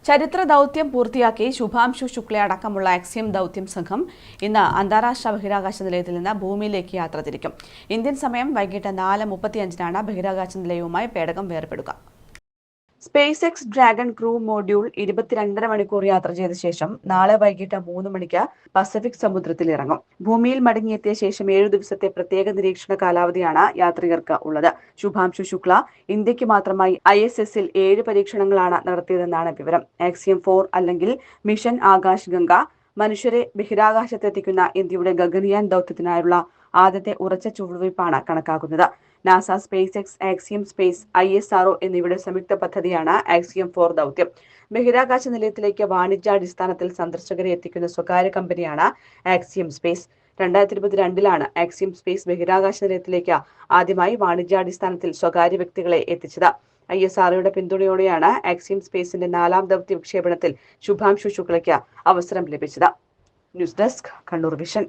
ചരിത്ര ദൗത്യം പൂർത്തിയാക്കി ശുഭാംശു ശുക്ല അടക്കമുള്ള ആക്സിയം ദൗത്യം സംഘം ഇന്ന് അന്താരാഷ്ട്ര ബഹിരാകാശ നിലയത്തിൽ നിന്ന് ഭൂമിയിലേക്ക് യാത്ര തിരിക്കും. ഇന്ത്യൻ സമയം വൈകിട്ട് 4:35-നാണ് ബഹിരാകാശ നിലയവുമായി പേടകം വേർപെടുക. SpaceX Dragon crew module 22.5 മണിക്കൂർ യാത്ര ചെയ്ത ശേഷം നാളെ വൈകിട്ട് 3 മണിക്ക് പസഫിക് സമുദ്രത്തിൽ ഇറങ്ങും. ഭൂമിയിൽ മടങ്ങിയെത്തിയ ശേഷം 7 ദിവസത്തെ പ്രത്യേക നിരീക്ഷണ കാലാവധിയാണ് യാത്രികർക്ക് ഉള്ളത്. ശുഭാംശു ശുക്ല ഇന്ത്യക്ക് മാത്രമായി ISS-ൽ 7 പരീക്ഷണങ്ങളാണ് നടത്തിയതെന്നാണ് വിവരം. ആക്സിയം 4 അല്ലെങ്കിൽ മിഷൻ ആകാശ് ഗംഗ മനുഷ്യരെ ബഹിരാകാശത്തെത്തിക്കുന്ന ഇന്ത്യയുടെ ഗഗൻയാൻ ദൗത്യത്തിനായുള്ള ആദ്യത്തെ ഉറച്ച ചുവടുവയ്പ്പാണ് കണക്കാക്കുന്നത്. NASA, space X, axiom space, ISRO എന്നിവയുടെ സംയുക്ത പദ്ധതിയാണ് ആക്സിയം 4 ദൗത്യം. ബഹിരാകാശ നിലയത്തിലേക്ക് വാണിജ്യാടിസ്ഥാനത്തിൽ സന്ദർശകരെ എത്തിക്കുന്ന സ്വകാര്യ കമ്പനിയാണ് ആക്സിയം സ്പേസ്. 2022-ലാണ് ആക്സിയം സ്പേസ് ബഹിരാകാശ നിലയത്തിലേക്ക് ആദ്യമായി വാണിജ്യാടിസ്ഥാനത്തിൽ സ്വകാര്യ വ്യക്തികളെ എത്തിച്ചത്. ISROയുടെ പിന്തുണയോടെയാണ് ആക്സിയം സ്പേസിന്റെ 4ാം ദൗത്യ വിക്ഷേപണത്തിൽ ശുഭാംശു ശുക്ലയ്ക്ക് അവസരം ലഭിച്ചത്. News desk, Kannur vision.